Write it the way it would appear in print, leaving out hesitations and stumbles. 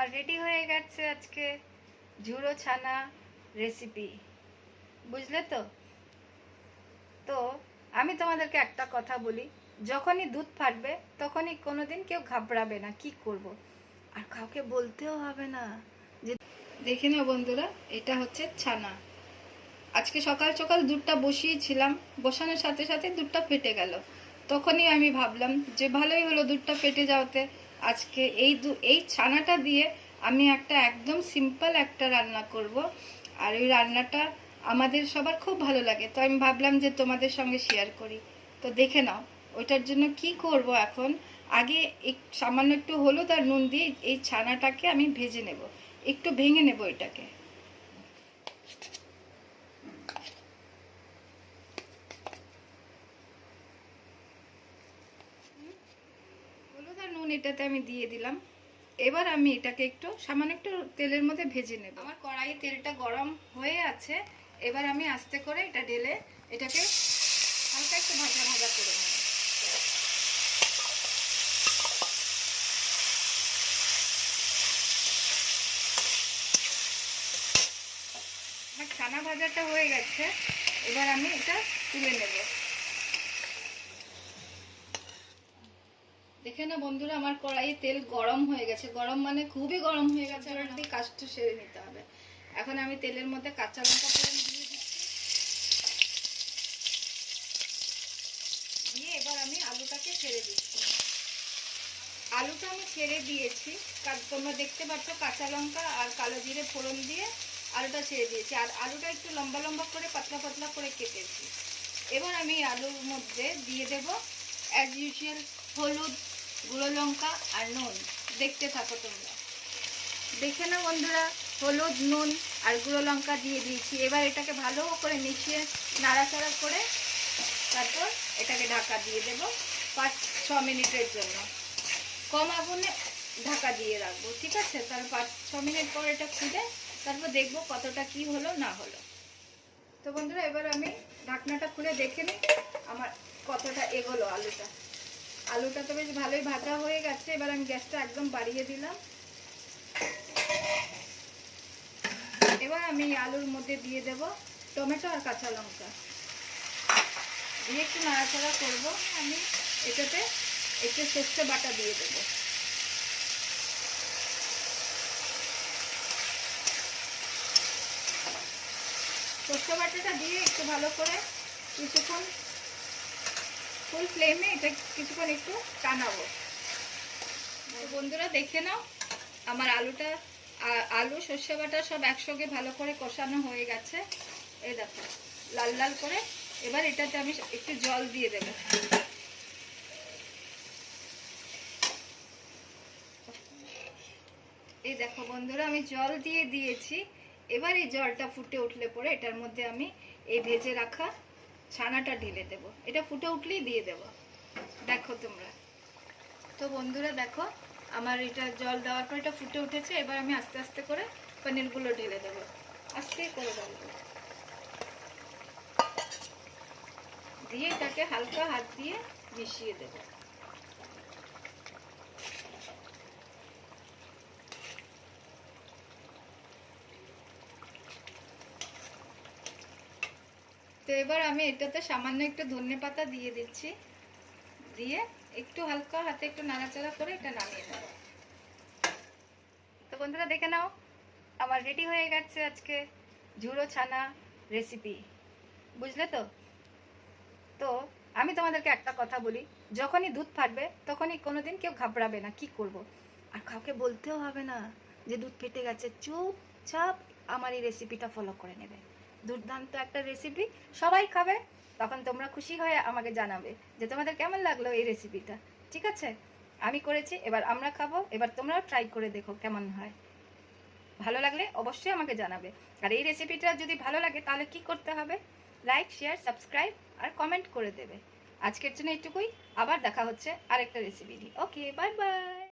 আমার রেডি হয়ে গেছে আজকে ঝুড়ো ছানা রেসিপি, বুঝলে তো? তো আমি তোমাদেরকে একটা কথা বলি, যখনই দুধ ফাটবে তখনই কোনোদিন কেউ ঘাবড়াবে না। কি করব, আর কাউকে বলতেও হবে না। যে দেখে নাও বন্ধুরা, এটা হচ্ছে ছানা। আজকে সকাল সকাল দুধটা বসিয়েছিলাম, বসানোর সাথে সাথে দুধটা ফেটে গেল। তখনই আমি ভাবলাম যে ভালোই হলো দুধটা ফেটে যাওয়াতে। আজকে এই ছানাটা দিয়ে আমি একদম সিম্পল একটা রান্না করব, আর ওই রান্নাটা আমাদের সবার খুব ভালো লাগে। তো আমি ভাবলাম যে তোমাদের সঙ্গে শেয়ার করি। তো দেখে নাও ওইটার জন্য কি করব। এখন আগে সামান্য একটু হলুদ আর নুন দিয়ে এই ছানাটাকে আমি ভেজে নেব, একটু ভেঙে নেব এটাকে। হলুদ আর নুন এটাতে আমি দিয়ে দিলাম। এবার আমি এটাকে একটু সামান্য একটু তেলের মধ্যে ভেজে নেব। আমার কড়াইয়ে তেলটা গরম হয়ে আছে। এবার আমি আস্তে করে এটা ঢেলে এটাকে হালকা একটু ভাজা ভাজা করে নেব। আমার ছানা ভাজাটা হয়ে গেছে, এবার আমি এটা তুলে নেব। দেখে না বন্ধুরা, আমার কড়াইয়ে তেল গরম হয়ে গেছে। গরম মানে খুবই গরম হয়ে গেছে। এবার দিয়ে কাজটা সেরে নিতে হবে। এখন আমি তেলের মধ্যে কাঁচা লঙ্কা ফোড়ন দিয়ে দিচ্ছি। দিয়ে এবার আমি আলুটাকে ছেড়ে দিচ্ছি। আলুটা আমি ছেড়ে দিয়েছি, কারণ তোমরা দেখতে পাচ্ছ কাঁচা লঙ্কা আর কালো জিরে ফোড়ন দিয়ে আলুটা ছেড়ে দিয়েছি। আর আলুটা একটু লম্বা লম্বা করে পাতলা পাতলা করে কেটেছি। এবার আমি আলুর মধ্যে দিয়ে দেব অ্যাজ ইউজুয়াল হলুদ, গুঁড়ো লঙ্কা আর নুন। দেখতে থাকো তোমরা। দেখে না বন্ধুরা, হলুদ, নুন আর গুঁড়ো লঙ্কা দিয়ে দিয়েছি। এবার এটাকে ভালো করে মিশিয়ে নাড়াচাড়া করে তারপর এটাকে ঢাকা দিয়ে দেব 5-6 মিনিটের জন্য। কম আগুনে ঢাকা দিয়ে রাখবো, ঠিক আছে? তারপর 5-6 মিনিট পর এটা খুলে তারপর দেখবো কতটা কি হলো না হলো। তো বন্ধুরা, এবার আমি ঢাকনাটা খুলে দেখে নিই আমার কতটা এগোলো আলুটা। আলুটা তো বেশ ভালোই ভাজা হয়ে গেছে। এবার আমি গ্যাসটা একদম বাড়িয়ে দিলাম। এবার আমি আলুর মধ্যে দিয়ে দেব টমেটো আর কাঁচা লঙ্কা দিয়ে একটু নাড়াচাড়া করবো। আমি এটাতে একটু সর্ষে বাটা দিয়ে দেবো। সর্ষে বাটাটা দিয়ে একটু ভালো করে কিছুক্ষণ ফুল ফ্লেমে এটা কিছুক্ষণ একটু টানাবো। বন্ধুরা দেখে নাও, আমার আলু সর্ষে বাটা সব একসঙ্গে ভালো করে কষানো হয়ে গেছে। এই দেখো লাল লাল করে। এবার এটাতে আমি একটু জল দিয়ে দেব। এই দেখো বন্ধুরা, আমি জল দিয়ে দিয়েছি। এবার এই জলটা ফুটে উঠলে পরে এটার মধ্যে আমি এই ভেজে রাখা ছানাটা ঢেলে দেব। এটা ফুটে উঠলেই দিয়ে দেব। দেখো তোমরা। তো বন্ধুরা দেখো, আমার এটা জল দেওয়ার পর এটা ফুটে উঠেছে। এবার আমি আস্তে আস্তে করে পনিরগুলো ঢেলে দেবো। আস্তে করে দেবো, দিয়ে এটাকে হালকা হাত দিয়ে মিশিয়ে দেব। তো এবার আমি এটাতে সামান্য একটু ধনেপাতা দিয়ে দিচ্ছি। দিয়ে একটু হালকা হাতে একটু নাড়াচাড়া করে এটা নামিয়ে দেব। তো বন্ধুরা দেখে নাও, আমার রেডি হয়ে গেছে আজকে ঝুড়ো ছানা রেসিপি, বুঝলে তো? তো আমি তোমাদেরকে একটা কথা বলি, যখনই দুধ ফাটবে তখনই কোনোদিন কেউ ঘাবড়াবে না। কি করব, আর কাউকে বলতেও হবে না যে দুধ ফেটে গেছে। চুপচাপ আমার এই রেসিপিটা ফলো করে নেবে। দুর্দান্ত একটা রেসিপি, সবাই খাবে। তখন তোমরা খুশি হয়ে আমাকে জানাবে যে তোমাদের কেমন লাগলো এই রেসিপিটা। ঠিক আছে? আমি করেছি, এবার আমরা খাবো। এবার তোমরাও ট্রাই করে দেখো কেমন হয়। ভালো লাগলে অবশ্যই আমাকে জানাবে। আর এই রেসিপিটা যদি ভালো লাগে তাহলে কি করতে হবে? লাইক, শেয়ার, সাবস্ক্রাইব আর কমেন্ট করে দেবে। আজকের জন্য এইটুকুই। আবার দেখা হচ্ছে আরেকটা রেসিপি নিয়ে। ওকে, বাই বাই।